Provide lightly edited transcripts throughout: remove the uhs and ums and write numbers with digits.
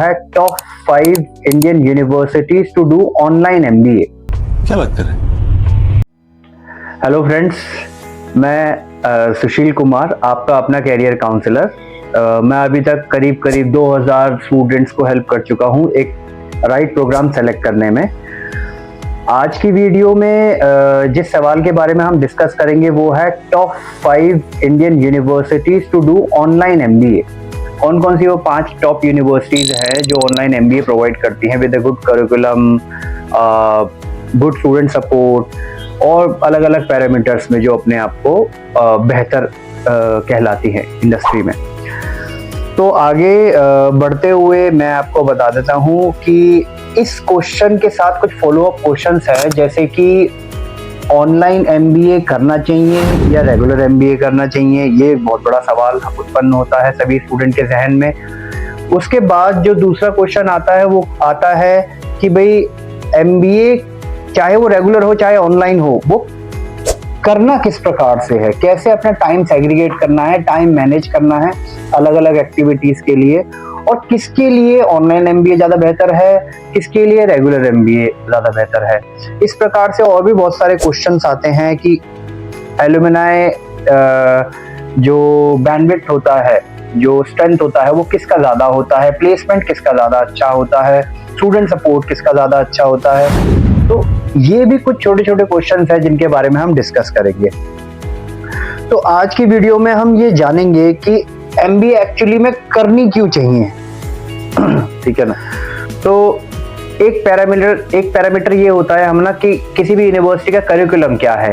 है top 5 Indian universities to do online MBA. क्या बात कर रहे हैं? हेलो फ्रेंड्स, मैं सुशील कुमार, आपका अपना कैरियर काउंसलर। मैं अभी तक करीब 2000 स्टूडेंट्स को हेल्प कर चुका हूं एक राइट प्रोग्राम सेलेक्ट करने में। आज की वीडियो में जिस सवाल के बारे में हम डिस्कस करेंगे वो है top 5 Indian universities to do online MBA. कौन कौन सी वो 5 टॉप यूनिवर्सिटीज हैं जो ऑनलाइन एमबीए प्रोवाइड करती हैं with a good curriculum, good student support और अलग अलग पैरामीटर्स में जो अपने आप को बेहतर कहलाती हैं इंडस्ट्री में। तो आगे बढ़ते हुए मैं आपको बता देता हूं कि इस क्वेश्चन के साथ कुछ फॉलो अप क्वेश्चंस है, जैसे कि ऑनलाइन एमबीए करना चाहिए या रेगुलर एमबीए करना चाहिए। ये बहुत बड़ा सवाल उत्पन्न होता है सभी स्टूडेंट के जहन में। उसके बाद जो दूसरा क्वेश्चन आता है वो आता है कि भाई एमबीए चाहे वो रेगुलर हो चाहे ऑनलाइन हो, वो करना किस प्रकार से है, कैसे अपना टाइम सेग्रीगेट करना है, टाइम मैनेज करना है अलग अलग एक्टिविटीज के लिए, और किसके लिए ऑनलाइन एमबीए ज्यादा बेहतर है, किसके लिए रेगुलर एमबीए ज्यादा बेहतर है। इस प्रकार से और भी बहुत सारे क्वेश्चंस आते हैं कि एलुमनाई जो बैंडविड्थ होता है, जो स्ट्रेंथ होता है, वो किसका ज्यादा होता है, प्लेसमेंट किसका ज्यादा अच्छा होता है, स्टूडेंट सपोर्ट किसका ज्यादा अच्छा होता है। तो ये भी कुछ छोटे छोटे क्वेश्चंस हैं जिनके बारे में हम डिस्कस करेंगे। तो आज की वीडियो में हम ये जानेंगे कि एमबीए एक्चुअली में करनी क्यों चाहिए। ठीक है ना। तो एक पैरामीटर ये होता है हम ना कि किसी भी यूनिवर्सिटी का करिकुलम क्या है,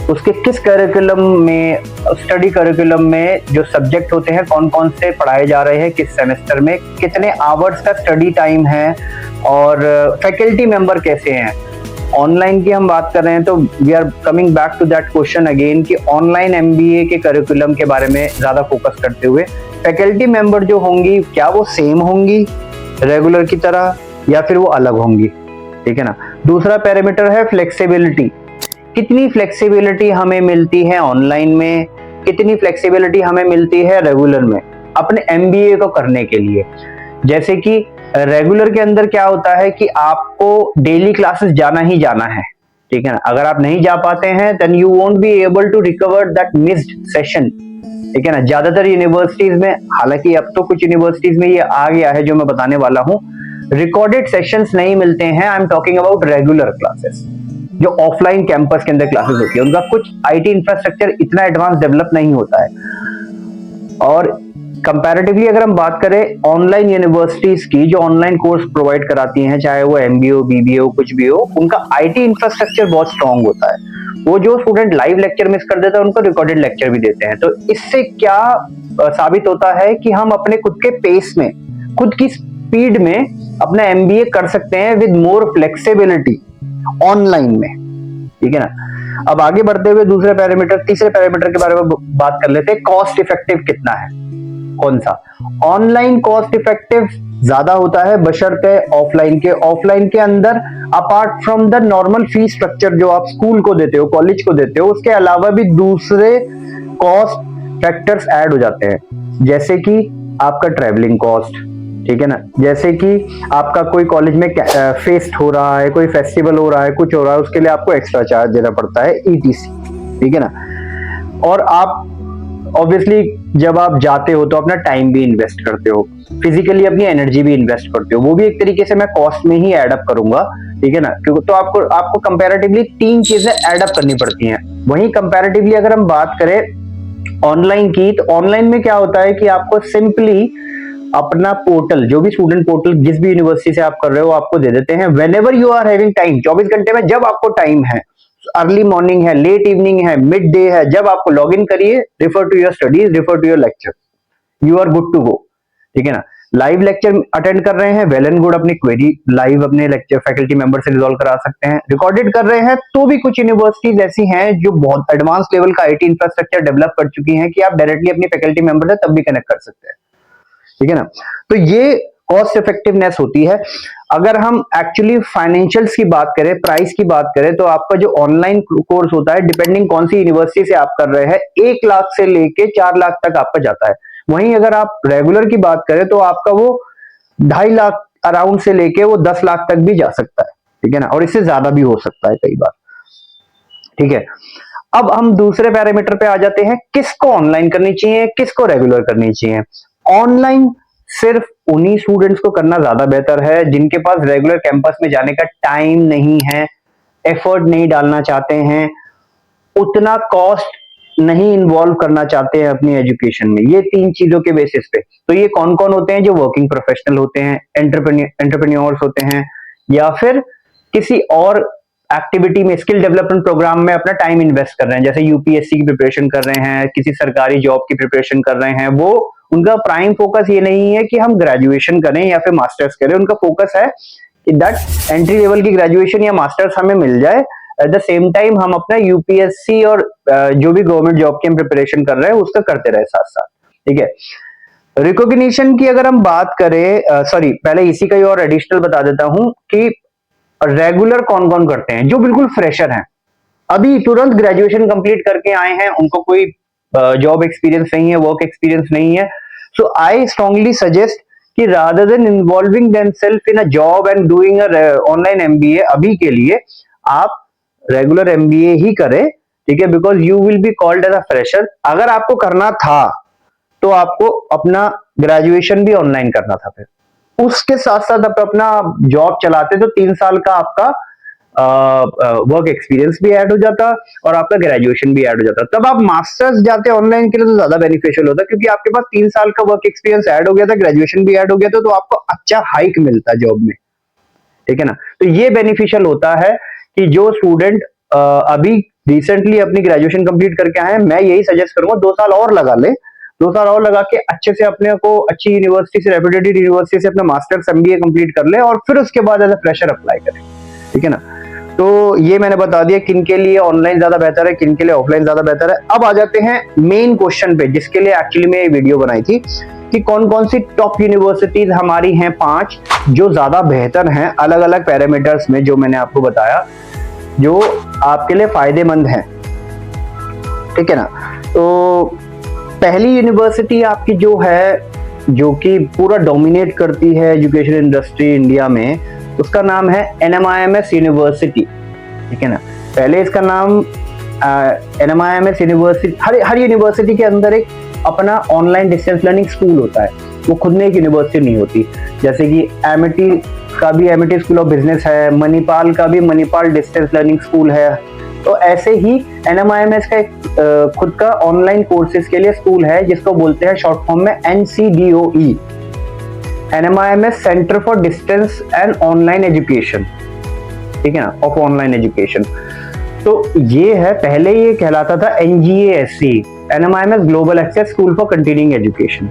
उसके किस करिकुलम में, स्टडी करिकुलम में जो सब्जेक्ट होते हैं कौन कौन से पढ़ाए जा रहे हैं, किस सेमेस्टर में कितने आवर्स का स्टडी टाइम है, और फैकल्टी मेंबर कैसे हैं। ऑनलाइन की हम बात कर रहे हैं तो we are coming back to that question again कि ऑनलाइन एमबीए के करिकुलम के बारे में ज्यादा फोकस करते हुए फैकल्टी मेंबर जो होंगी क्या वो सेम होंगी रेगुलर की तरह या फिर वो अलग होंगी। ठीक है ना। दूसरा पैरामीटर है फ्लेक्सिबिलिटी। कितनी फ्लेक्सिबिलिटी हमें मिलती है ऑनलाइन में, कितनी फ्लेक्सिबिलिटी हमें मिलती है रेगुलर में अपने एमबीए को करने के लिए। जैसे कि रेगुलर के अंदर क्या होता है कि आपको डेली क्लासेस जाना ही जाना है। ठीक है ना। अगर आप नहीं जा पाते हैं then you won't be able to recover that missed session. ठीक है ना। ज्यादातर यूनिवर्सिटीज में, हालांकि अब तो कुछ यूनिवर्सिटीज में ये आ गया है जो मैं बताने वाला हूं, रिकॉर्डेड सेशंस नहीं मिलते हैं। आई am talking about regular classes जो ऑफलाइन कैंपस के अंदर क्लासेस होती है। उनका कुछ आईटी इंफ्रास्ट्रक्चर इतना एडवांस डेवलप नहीं होता है। और कंपैरेटिवली अगर हम बात करें ऑनलाइन यूनिवर्सिटीज की जो ऑनलाइन कोर्स प्रोवाइड कराती हैं, चाहे वो एमबीए हो, बीबीए हो, कुछ भी हो, उनका आईटी इंफ्रास्ट्रक्चर बहुत स्ट्रांग होता है। वो जो स्टूडेंट लाइव लेक्चर मिस कर देता है उनको रिकॉर्डेड लेक्चर भी देते हैं। तो इससे क्या साबित होता है कि हम अपने खुद के पेस में, खुद की स्पीड में अपना एमबीए कर सकते हैं विद मोर फ्लेक्सिबिलिटी ऑनलाइन में। ठीक है ना। अब आगे बढ़ते हुए तीसरे पैरामीटर के बारे में बात कर लेते हैं। कॉस्ट इफेक्टिव कितना है, कौन सा। ऑनलाइन कॉस्ट इफेक्टिव ज्यादा होता है बशर्ते ऑफलाइन के। ऑफलाइन के अंदर apart from the normal fee structure जो आप स्कूल को देते हो, कॉलेज को देते हो, उसके अलावा भी दूसरे कॉस्ट फैक्टर्स ऐड हो जाते हैं, जैसे कि आपका ट्रैवलिंग कॉस्ट। ठीक है ना। जैसे कि आपका कोई कॉलेज में फेस्ट हो रहा है, कोई फेस्टिवल हो रहा है, कुछ हो रहा है, उसके लिए आपको एक्स्ट्रा चार्ज देना पड़ता है, ईटीसी। ठीक है ना। और आप ऑब्वियसली जब आप जाते हो तो अपना टाइम भी इन्वेस्ट करते हो, फिजिकली अपनी एनर्जी भी इन्वेस्ट करते हो, वो भी एक तरीके से मैं कॉस्ट में ही एड अप करूंगा। ठीक है ना। क्योंकि तो आपको कंपैरेटिवली 3 चीजें एड अप करनी पड़ती हैं। वहीं कंपैरेटिवली अगर हम बात करें ऑनलाइन की, तो ऑनलाइन में क्या होता है कि आपको सिंपली अपना पोर्टल, जो भी स्टूडेंट पोर्टल जिस भी यूनिवर्सिटी से आप कर रहे हो, आपको दे देते हैं whenever you are having time. 24 घंटे में जब आपको टाइम है, अर्ली मॉर्निंग है, लेट इवनिंग है, मिड डे है, जब आपको लॉग इन करिए, refer to your studies, refer to your lecture, you are good to go. ठीक है ना। लाइव लेक्चर अटेंड कर रहे हैं, वेल एंड गुड, अपनी क्वेरी लाइव अपने लेक्चर फैकल्टी मेंबर से रिजॉल्व करा सकते हैं। रिकॉर्डेड कर रहे हैं तो भी कुछ यूनिवर्सिटीज ऐसी हैं जो बहुत एडवांस लेवल का आईटी इंफ्रास्ट्रक्चर डेवलप कर चुकी हैं कि आप डायरेक्टली अपनी फैकल्टी मेंबर से तब भी कनेक्ट कर सकते हैं। ठीक है ना। तो ये कॉस्ट इफेक्टिवनेस होती है। अगर हम एक्चुअली फाइनेंशियल्स की बात करें, प्राइस की बात करें, तो आपका जो ऑनलाइन कोर्स होता है, डिपेंडिंग कौन सी यूनिवर्सिटी से आप कर रहे हैं, 1 लाख से लेके 4 लाख तक आपका जाता है। वहीं अगर आप रेगुलर की बात करें तो आपका वो 2.5 लाख अराउंड से लेके वो 10 लाख तक भी जा सकता है, ठीक है ना, और इससे ज्यादा भी हो सकता है कई बार, ठीक है। अब हम दूसरे पैरामीटर पे आ जाते हैं, किसको ऑनलाइन करनी चाहिए, किसको रेगुलर करनी चाहिए। ऑनलाइन सिर्फ उन्हीं स्टूडेंट्स को करना ज्यादा बेहतर है जिनके पास रेगुलर कैंपस में जाने का टाइम नहीं है, एफर्ट नहीं डालना चाहते हैं, उतना कॉस्ट नहीं इन्वॉल्व करना चाहते हैं अपनी एजुकेशन में। ये 3 चीजों के बेसिस पे। तो ये कौन कौन होते हैं? जो वर्किंग प्रोफेशनल होते हैं, एंटरप्रेन्योर्स होते हैं, या फिर किसी और एक्टिविटी में, स्किल डेवलपमेंट प्रोग्राम में अपना टाइम इन्वेस्ट कर रहे हैं, जैसे यूपीएससी की प्रिपरेशन कर रहे हैं, किसी सरकारी जॉब की प्रिपरेशन कर रहे हैं। वो उनका प्राइम फोकस ये नहीं है कि हम ग्रेजुएशन करें या फिर मास्टर्स करें, उनका फोकस है कि दैट एंट्री लेवल की ग्रेजुएशन या मास्टर्स हमें मिल जाए, एट द सेम टाइम हम अपना यूपीएससी और जो भी गवर्नमेंट जॉब की हम प्रिपरेशन कर रहे हैं उसका करते रहे साथ साथ, ठीक है। रिकॉग्निशन की अगर हम बात करें, सॉरी पहले इसी का ही और एडिशनल बता देता हूं कि रेगुलर कौन कौन करते हैं। जो बिल्कुल फ्रेशर हैं, अभी तुरंत ग्रेजुएशन कंप्लीट करके आए हैं, उनको कोई जॉब एक्सपीरियंस नहीं है, वर्क एक्सपीरियंस नहीं है, सो आई स्ट्रांगली सजेस्ट कि rather than involving themselves in a job and doing a online MBA, अभी के लिए आप रेगुलर एमबीए ही करें, ठीक है, because you will be called as a fresher. अगर आपको करना था तो आपको अपना ग्रेजुएशन भी ऑनलाइन करना था, फिर उसके साथ साथ आप अपना जॉब चलाते तो 3 साल का आपका वर्क एक्सपीरियंस भी ऐड हो जाता और आपका ग्रेजुएशन भी ऐड हो जाता। तब आप मास्टर्स जाते ऑनलाइन के लिए तो ज्यादा बेनिफिशियल होता, क्योंकि आपके पास 3 साल का वर्क एक्सपीरियंस ऐड हो गया था, ग्रेजुएशन भी ऐड हो गया था, तो आपको अच्छा हाइक मिलता जॉब में, ठीक है ना। तो ये बेनिफिशियल होता है कि जो स्टूडेंट अभी रिसेंटली अपनी ग्रेजुएशन कंप्लीट करके आए हैं, मैं यही सजेस्ट करूंगा 2 साल और लगा ले, 2 साल और लगा के अच्छे से अपने को अच्छी यूनिवर्सिटी से, रेप्यूटेड यूनिवर्सिटी से अपना मास्टर्स एमबीए कंप्लीट कर ले और फिर उसके बाद एज अ फ्रेशर अप्लाई करें, ठीक है ना। तो ये मैंने बता दिया किन के लिए ऑनलाइन ज्यादा बेहतर है, किन के लिए ऑफलाइन ज्यादा बेहतर है। अब आ जाते हैं मेन क्वेश्चन पे, जिसके लिए एक्चुअली मैं ये वीडियो बनाई थी कि कौन कौन सी टॉप यूनिवर्सिटीज हमारी हैं 5 जो ज्यादा बेहतर हैं अलग अलग पैरामीटर्स में, जो मैंने आपको बताया, जो आपके लिए फायदेमंद है, ठीक है ना। तो पहली यूनिवर्सिटी आपकी जो है, जो कि पूरा डोमिनेट करती है एजुकेशन इंडस्ट्री इंडिया में, उसका नाम है NMIMS यूनिवर्सिटी, ठीक है ना। पहले इसका नाम NMIMS यूनिवर्सिटी, हर यूनिवर्सिटी के अंदर एक अपना ऑनलाइन डिस्टेंस लर्निंग स्कूल होता है, वो खुद में एक यूनिवर्सिटी नहीं होती। जैसे कि एमिटी का भी एमिटी स्कूल ऑफ बिजनेस है, मणिपाल का भी मणिपाल डिस्टेंस लर्निंग स्कूल है। तो ऐसे ही NMIMS का एक खुद का ऑनलाइन कोर्सेज के लिए स्कूल है, जिसको बोलते हैं शॉर्ट फॉर्म में NCDOE, NMIMS centre for distance and online education, ठीक है ना, ऑफ ऑनलाइन एजुकेशन। तो ये है, पहले ये कहलाता था NGASC, NMIMS global access school for continuing education,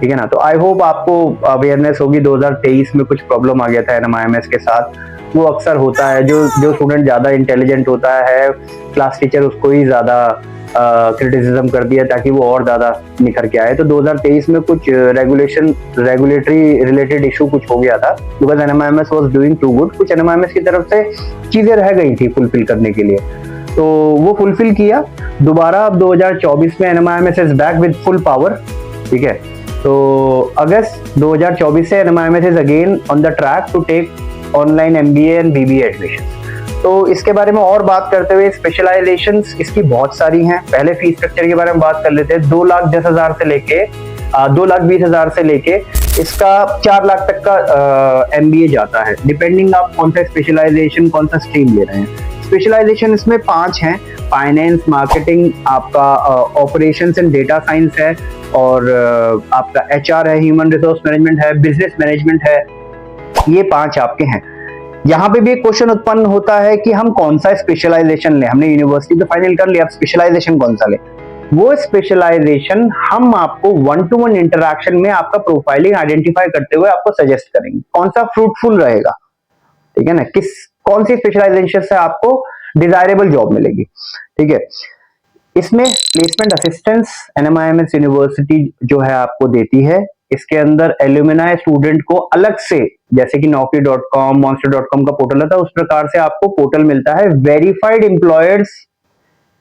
ठीक है ना। तो आई होप आपको अवेयरनेस होगी, 2023 में कुछ प्रॉब्लम आ गया था NMIMS के साथ, वो अक्सर होता है, जो स्टूडेंट ज्यादा इंटेलिजेंट होता है, क्लास टीचर उसको ही ज्यादा क्रिटिसिज्म कर दिया ताकि वो और ज्यादा निखर के आए। तो 2023 में कुछ रेगुलेटरी रिलेटेड इशू कुछ हो गया था, because NMIMS was doing too good. कुछ NMIMS की तरफ से चीजें रह गई थी फुलफिल करने के लिए, तो वो फुलफिल किया दोबारा। अब 2024 में NMIMS is back with full power, ठीक है। तो अगस्त 2024 से NMIMS is again on the track to take online MBA and BBA admission. तो इसके बारे में और बात करते हुए, स्पेशलाइजेशंस इसकी बहुत सारी हैं। पहले फीस स्ट्रक्चर के बारे में बात कर लेते हैं। 2,10,000 से लेके 2,20,000 से लेके इसका 4 लाख तक का MBA जाता है, डिपेंडिंग आप कौन सा स्पेशलाइजेशन, कौन सा स्ट्रीम ले रहे हैं। स्पेशलाइजेशन इसमें 5 हैं, फाइनेंस, मार्केटिंग, आपका ऑपरेशंस एंड डेटा साइंस है, और आपका HR है, ह्यूमन रिसोर्स मैनेजमेंट है, बिजनेस मैनेजमेंट है। ये 5 आपके हैं। यहाँ पे भी एक क्वेश्चन उत्पन्न होता है कि हम कौन सा स्पेशलाइजेशन लें। हमने यूनिवर्सिटी तो फाइनल कर लिया, अब स्पेशलाइजेशन कौन सा लें। वो स्पेशलाइजेशन हम आपको 1-to-1 इंटरैक्शन में आपका प्रोफाइलिंग आइडेंटिफाई करते हुए आपको सजेस्ट करेंगे, कौन सा फ्रूटफुल रहेगा, ठीक है ना, कौन सी स्पेशलाइजेशन से आपको डिजायरेबल जॉब मिलेगी, ठीक है। इसमें प्लेसमेंट असिस्टेंस NMIMS यूनिवर्सिटी जो है आपको देती है। इसके अंदर एल्यूमिनाई स्टूडेंट को अलग से, जैसे कि naukri.com, monster.com का पोर्टल होता है, उस प्रकार से आपको पोर्टल मिलता है। वेरीफाइड एम्प्लॉयर्स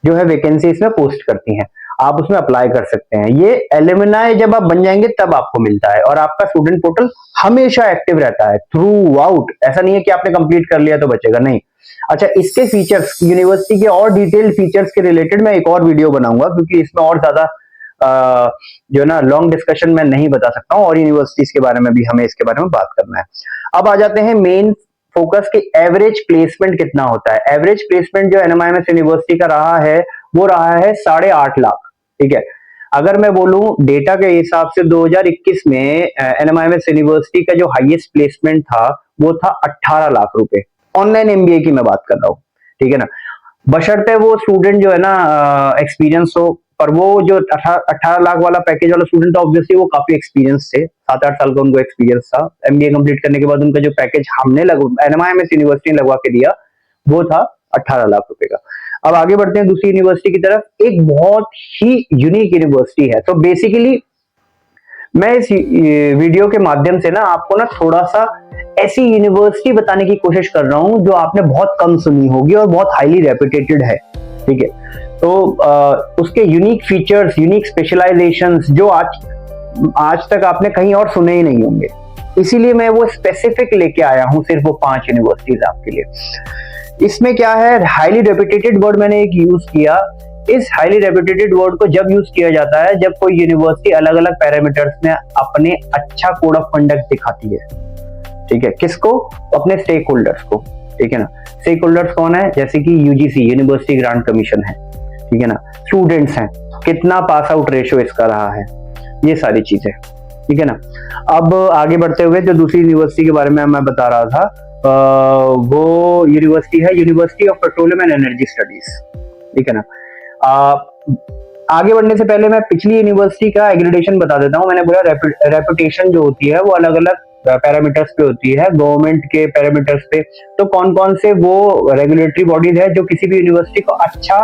जो है वैकेंसी इसमें पोस्ट करती हैं। आप उसमें अप्लाई कर सकते हैं। ये एलुमनाई जब आप बन जाएंगे तब आपको मिलता है, और आपका स्टूडेंट पोर्टल हमेशा एक्टिव रहता है थ्रू आउट। ऐसा नहीं है कि आपने कंप्लीट कर लिया तो बचेगा, नहीं। अच्छा, इसके फीचर्स, यूनिवर्सिटी के और डिटेल्ड फीचर्स के रिलेटेड मैं एक और वीडियो बनाऊंगा, क्योंकि इसमें और ज्यादा जो है ना लॉन्ग डिस्कशन मैं नहीं बता सकता हूँ, और यूनिवर्सिटीज के बारे में भी हमें इसके बारे में बात करना है। अब आ जाते हैं मेन फोकस की एवरेज प्लेसमेंट कितना होता है। एवरेज प्लेसमेंट जो एनएमआईएमएस यूनिवर्सिटी का रहा है वो रहा है 8.5 लाख। ठीक है, अगर मैं बोलूं डेटा के हिसाब से 2021 में एनएमआईएमएस यूनिवर्सिटी का जो हाईएस्ट प्लेसमेंट था वो था 18 लाख रुपए। ऑनलाइन एमबीए की मैं बात कर रहा हूँ, ठीक है ना, बशर्ते वो स्टूडेंट जो है ना एक्सपीरियंस हो। पर वो जो 18 लाख वाला पैकेज वाला स्टूडेंट था, ऑब्वियसली वो काफी एक्सपीरियंस थे, 7-8 साल का उनको एक्सपीरियंस था। एमबीए कंप्लीट करने के बाद उनका जो पैकेज हमने एनएमआईएमएस यूनिवर्सिटी ने लगवा के दिया वो था 18 लाख रुपए का। अब आगे बढ़ते हैं दूसरी यूनिवर्सिटी की तरफ। एक बहुत ही यूनिक यूनिवर्सिटी है। तो बेसिकली मैं इस वीडियो के माध्यम से ना आपको ना थोड़ा सा ऐसी यूनिवर्सिटी बताने की कोशिश कर रहा हूं जो आपने बहुत कम सुनी होगी और बहुत हाईली रेपुटेटेड है। ठीक है, तो उसके यूनिक फीचर्स, यूनिक स्पेशलाइजेशंस जो आज तक आपने कहीं और सुने ही नहीं होंगे, इसीलिए मैं वो स्पेसिफिक लेके आया हूं, सिर्फ वो 5 यूनिवर्सिटीज आपके लिए। इसमें क्या है, हाईली रेपुटेटेड वर्ड मैंने एक यूज किया। इस हाईली रेपुटेटेड वर्ड को जब यूज किया जाता है जब कोई यूनिवर्सिटी अलग अलग पैरामीटर्स में अपने अच्छा कोड ऑफ कंडक्ट दिखाती है। ठीक है, किसको? अपने स्टेक होल्डर्स को। ठीक है ना, स्टेक होल्डर्स कौन है? जैसे कि यूजीसी, यूनिवर्सिटी ग्रांट कमीशन है, ठीक है ना, स्टूडेंट्स हैं, कितना पास आउट रेशियो इसका रहा है, ये सारी चीजें। ठीक है ना। अब आगे बढ़ते हुए जो दूसरी यूनिवर्सिटी के बारे में मैं बता रहा था वो यूनिवर्सिटी है university of petroleum and energy studies. ठीक है ना। आगे बढ़ने से पहले मैं पिछली यूनिवर्सिटी का एग्रीडेशन बता देता हूँ। मैंने बोला रेपुटेशन जो होती है वो अलग अलग पैरामीटर्स पे होती है, गवर्नमेंट के पैरामीटर्स पे। तो कौन कौन से वो रेगुलेटरी बॉडीज है जो किसी भी यूनिवर्सिटी को अच्छा,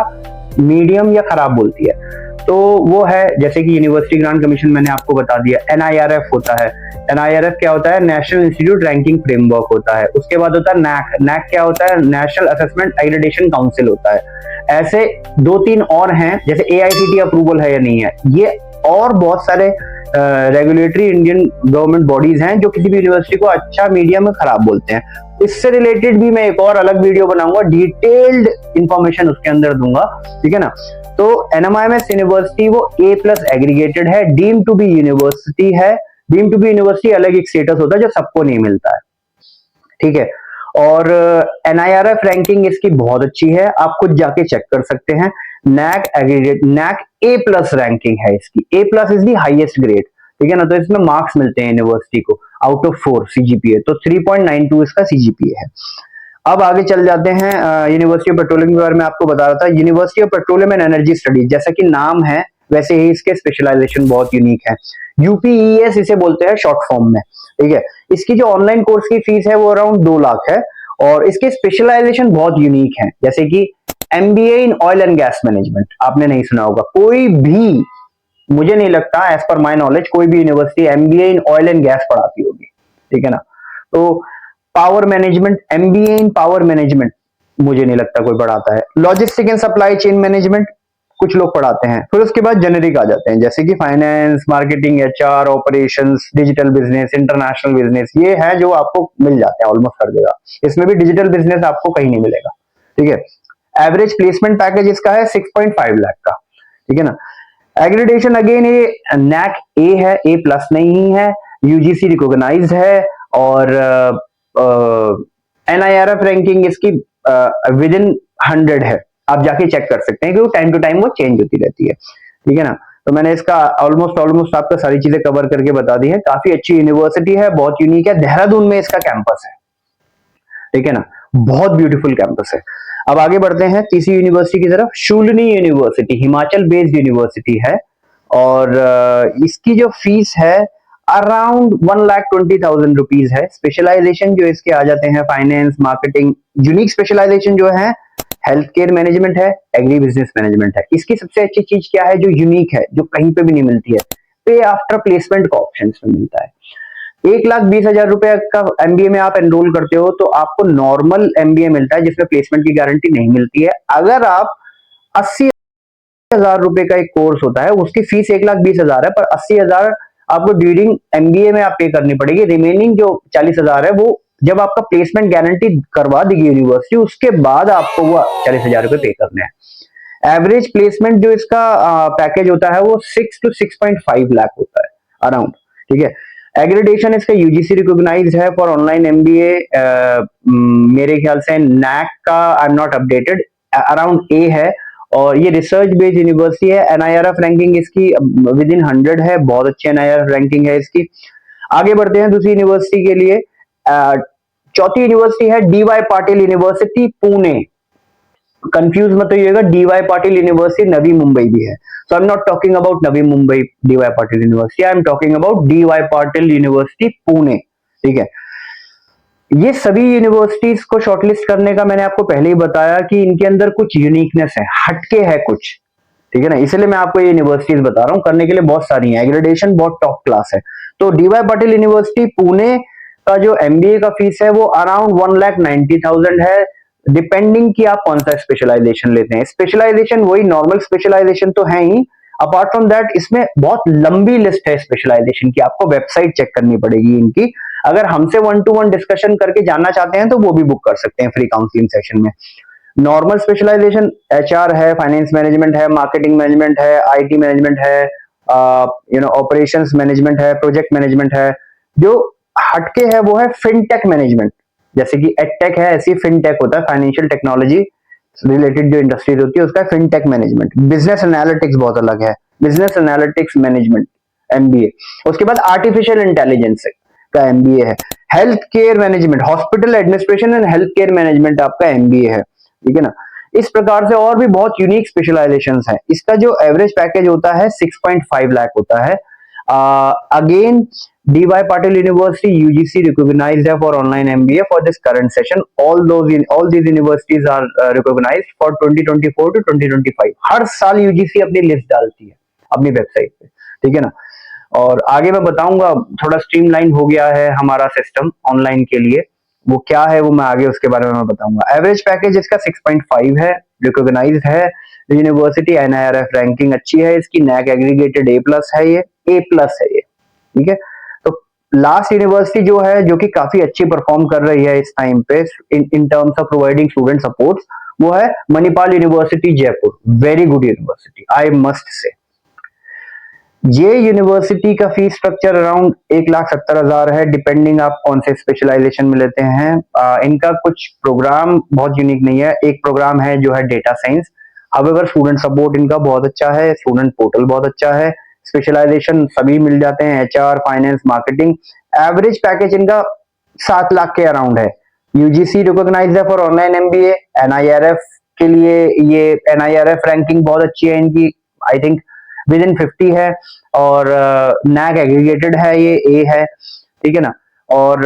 मीडियम या खराब बोलती है? तो वो है जैसे कि यूनिवर्सिटी ग्रांट कमीशन मैंने आपको बता दिया, एनआईआरएफ होता है। एनआईआरएफ क्या होता है? नेशनल इंस्टीट्यूट रैंकिंग फ्रेमवर्क होता है। उसके बाद होता है नैक। नैक क्या होता है? नेशनल असेसमेंट एग्रीडेशन काउंसिल होता है। ऐसे 2-3 और हैं, जैसे एआईसीटी अप्रूवल है या नहीं है, ये और बहुत सारे रेगुलेटरी इंडियन गवर्नमेंट बॉडीज हैं जो किसी भी यूनिवर्सिटी को अच्छा, मीडियम, खराब बोलते हैं। इससे रिलेटेड भी मैं एक और अलग वीडियो बनाऊंगा, डिटेल्ड इंफॉर्मेशन उसके अंदर दूंगा। ठीक है ना। तो एनएमआईएमएस यूनिवर्सिटी वो A+ एग्रीगेटेड है, डीम टू बी यूनिवर्सिटी है। डीम टू बी यूनिवर्सिटी अलग एक स्टेटस होता है जो सबको नहीं मिलता है। ठीक है, और एनआईआरएफ रैंकिंग इसकी बहुत अच्छी है, आप खुद जाके चेक कर सकते हैं। NAAC aggregate, NAAC A+ ranking है इसकी, A+ is the highest grade. ठीक है ना। तो इसमें मार्क्स मिलते हैं यूनिवर्सिटी को आउट ऑफ 4 सीजीपीए, तो 3.92 इसका सीजीपीए है। अब आगे चल जाते हैं यूनिवर्सिटी ऑफ पेट्रोलियम के बारे में आपको बता रहा था। University of petroleum and energy studies, जैसा कि नाम है वैसे ही इसके स्पेशलाइजेशन बहुत यूनिक है। यूपीईएस इसे बोलते हैं शॉर्ट फॉर्म में। ठीक है, इसकी जो ऑनलाइन कोर्स की फीस है वो अराउंड 2 लाख है, और इसके स्पेशलाइजेशन बहुत यूनिक है, जैसे कि MBA in oil and gas management, आपने नहीं सुना होगा। कोई भी, मुझे नहीं लगता, एज पर माय नॉलेज, कोई भी university MBA in oil and gas पढ़ाती होगी। ठीक है ना। तो power management, MBA in power management मुझे नहीं लगता कोई पढ़ाता है। Logistic and supply chain management कुछ लोग पढ़ाते हैं। फिर उसके बाद जेनेरिक आ जाते हैं, जैसे कि finance, marketing, HR, operations, digital business, international business, ये है जो आपको मिल जाते हैं ऑलमोस्ट हर जगह। इसमें भी डिजिटल बिजनेस आपको कहीं नहीं मिलेगा। ठीक है। एवरेज प्लेसमेंट पैकेज इसका है 6.5 लाख का। ठीक है ना। एग्रीडेशन अगेन ये नैक ए है, A+ नहीं है, यूजीसी रिकॉग्नाइज्ड है, और एनआईआरएफ रैंकिंग इसकी विद इन 100 है। आप जाके चेक कर सकते हैं क्योंकि टाइम टू टाइम वो चेंज होती रहती है। ठीक है ना। तो मैंने इसका ऑलमोस्ट आपको सारी चीजें कवर करके बता दी है। काफी अच्छी यूनिवर्सिटी है, बहुत यूनिक है। देहरादून में इसका कैंपस है। ठीक है ना, बहुत ब्यूटीफुल कैंपस है। अब आगे बढ़ते हैं तीसरी यूनिवर्सिटी की तरफ। Shoolini university Himachal based university है, और इसकी जो फीस है अराउंड 1,20,000 रुपीज है। स्पेशलाइजेशन जो इसके आ जाते हैं फाइनेंस, मार्केटिंग। यूनिक स्पेशलाइजेशन जो है हेल्थ केयर मैनेजमेंट है, एग्री बिजनेस मैनेजमेंट है। इसकी सबसे अच्छी चीज क्या है जो यूनिक है, जो कहीं पे भी नहीं मिलती है? पे आफ्टर प्लेसमेंट का ऑप्शन इसमें मिलता है। 1,20,000 रुपए का एमबीए में आप एनरोल करते हो तो आपको नॉर्मल एमबीए मिलता है जिसमें प्लेसमेंट की गारंटी नहीं मिलती है। अगर आप 80 80,000 रुपए का एक कोर्स होता है, उसकी फीस 1,20,000 है, पर 80,000 आपको ड्यूरिंग एमबीए में आप पे करनी पड़ेगी। रिमेनिंग जो 40,000 है वो जब आपका प्लेसमेंट गारंटी करवा देगी यूनिवर्सिटी, उसके बाद आपको वो 40,000 रुपए पे करने हैं। एवरेज प्लेसमेंट जो इसका पैकेज होता है वो 6 to 6.5 लाख होता है अराउंड, ठीक है। एग्रेडेशन इसका यूजीसी रिकॉग्नाइज्ड है फॉर ऑनलाइन एमबीए। मेरे ख्याल से नैक का आई am not updated, around a है, और ये रिसर्च बेस्ड यूनिवर्सिटी है। एनआईआरएफ रैंकिंग इसकी विद इन 100 है, बहुत अच्छी एनआईआरएफ रैंकिंग है इसकी। आगे बढ़ते हैं दूसरी यूनिवर्सिटी के लिए। चौथी यूनिवर्सिटी है DY Patil university Pune. Confuse मत होइएगा, डीवाई पाटिल यूनिवर्सिटी नवी मुंबई भी है। So I am not talking about Navi Mumbai DY Patil university, I am talking about DY Patil university Pune, ठीक है। ये सभी यूनिवर्सिटीज को शॉर्टलिस्ट करने का मैंने आपको पहले ही बताया कि इनके अंदर कुछ यूनिकनेस है, हटके है कुछ, ठीक है ना। इसलिए मैं आपको ये यूनिवर्सिटीज बता रहा हूँ, करने के लिए बहुत सारी हैं, एग्रेडेशन बहुत टॉप क्लास है। तो डीवाई पाटिल यूनिवर्सिटी पुणे का जो एमबीए का फीस है वो अराउंड 1,90,000 है, डिपेंडिंग कि आप कौन सा स्पेशलाइजेशन लेते हैं। स्पेशलाइजेशन वही नॉर्मल स्पेशलाइजेशन तो है ही, अपार्ट फ्रॉम दैट इसमें बहुत लंबी लिस्ट है स्पेशलाइजेशन की, आपको वेबसाइट चेक करनी पड़ेगी इनकी। अगर हमसे 1-to-1 डिस्कशन करके जानना चाहते हैं तो वो भी बुक कर सकते हैं फ्री काउंसलिंग सेशन में। नॉर्मल स्पेशलाइजेशन एचआर है, फाइनेंस मैनेजमेंट है, मार्केटिंग मैनेजमेंट है, आईटी मैनेजमेंट है, ऑपरेशंस मैनेजमेंट है, प्रोजेक्ट मैनेजमेंट है। जो हटके है वो है फिनटेक मैनेजमेंट, जैसे कि एडटेक है ऐसी फिनटेक होता है, फाइनेंशियल टेक्नोलॉजी रिलेटेड जो इंडस्ट्रीज होती है उसका फिनटेक मैनेजमेंट। बिजनेस एनालिटिक्स बहुत अलग है, बिजनेस एनालिटिक्स मैनेजमेंट एमबीए। उसके बाद आर्टिफिशियल इंटेलिजेंस का एमबीए है। Health care management, hospital administration and health care management आपका एमबीए है, ठीक है ना। इस प्रकार से और भी बहुत यूनिक स्पेशलाइजेशंस हैं। इसका जो एवरेज पैकेज होता है 6.5 लाख होता है। Again DY Patil University UGC recognized for online MBA for this current session. All these universities are recognized for 2024 to 2025. हर साल UGC अपनी लिस्ट डालती है अपनी वेबसाइट पे, ठीक है ना। और आगे मैं बताऊंगा, थोड़ा स्ट्रीमलाइन हो गया है हमारा सिस्टम ऑनलाइन के लिए, वो क्या है वो मैं आगे उसके बारे में मैं बताऊंगा। एवरेज पैकेज इसका 6.5 है, रिकॉग्नाइज्ड है यूनिवर्सिटी, एनआईआरएफ रैंकिंग अच्छी है इसकी, नैक एग्रीगेटेड A+ है, ये A+ है ये, ठीक है। लास्ट यूनिवर्सिटी जो है जो कि काफी अच्छी परफॉर्म कर रही है इस टाइम पे in terms of providing student support, वो है Manipal university Jaipur. Very good university I must say. ये यूनिवर्सिटी का फीस स्ट्रक्चर अराउंड 1,70,000 है, डिपेंडिंग आप कौन से स्पेशलाइजेशन में लेते हैं। इनका कुछ प्रोग्राम बहुत यूनिक नहीं है। एक प्रोग्राम है जो है data science, however student support इनका बहुत अच्छा है, स्टूडेंट पोर्टल बहुत अच्छा है, स्पेशलाइजेशन सभी मिल जाते हैं, HR, finance, marketing. Average package इनका 7 लाख के अराउंड है। यूजीसी रिकॉग्नाइज्ड है फॉर ऑनलाइन एमबीए। एनआईआरएफ के लिए ये एनआईआरएफ रैंकिंग बहुत अच्छी है इनकी, आई थिंक विद इन 50 है, और नैक एग्रीगेटेड है, ये ए है, ठीक है ना। और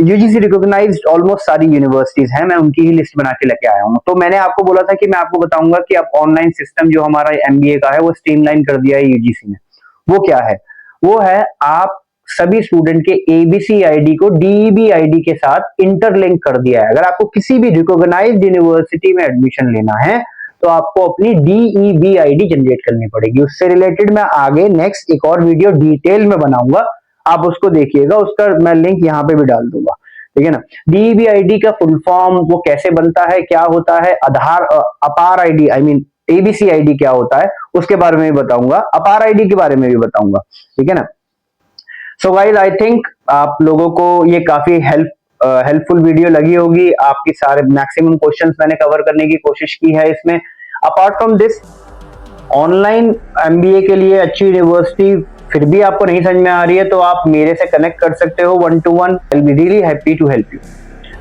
यूजीसी रिकॉग्नाइज्ड ऑलमोस्ट सारी यूनिवर्सिटीज हैं, मैं उनकी ही लिस्ट बना के लेके आया हूँ। तो मैंने आपको बोला था कि मैं आपको बताऊंगा कि अब ऑनलाइन सिस्टम जो हमारा एमबीए का है वो स्ट्रीमलाइन कर दिया है यूजीसी ने। वो क्या है? वो है आप सभी स्टूडेंट के एबीसी आईडी को डीईबी आईडी के साथ इंटरलिंक कर दिया है। अगर आपको किसी भी रिकॉग्नाइज्ड यूनिवर्सिटी में एडमिशन लेना है तो आपको अपनी डीईबी आईडी जनरेट करनी पड़ेगी। उससे रिलेटेड मैं आगे नेक्स्ट एक और वीडियो डिटेल में बनाऊंगा, आप उसको देखिएगा, उसका मैं लिंक यहाँ पे भी डाल दूंगा, ठीक है ना। डीईबी आईडी का फुल फॉर्म, वो कैसे बनता है, क्या होता है, आधार अपार ID I mean ABC ID क्या होता है, उसके बारे में भी बताऊंगा, अपार आईडी के बारे में भी बताऊंगा, ठीक है ना। सो गाइस आई थिंक आप लोगों को ये काफी हेल्पफुल वीडियो लगी होगी। आपकी सारे मैक्सिमम क्वेश्चंस मैंने कवर करने की कोशिश की है इसमें। Apart from this, online MBA के लिए अच्छी यूनिवर्सिटी फिर भी आपको नहीं समझ में आ रही है तो आप मेरे से कनेक्ट कर सकते हो 1-to-1। I will be really happy to help you,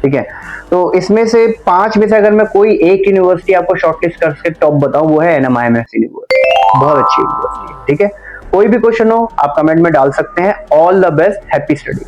ठीक है। तो इसमें से 5 में से अगर मैं कोई एक यूनिवर्सिटी आपको शॉर्टलिस्ट करके टॉप बताऊं, वो है NMIMS यूनिवर्सिटी, बहुत अच्छी यूनिवर्सिटी है, ठीक है। कोई भी क्वेश्चन हो आप कमेंट में डाल सकते हैं। All the best, happy study.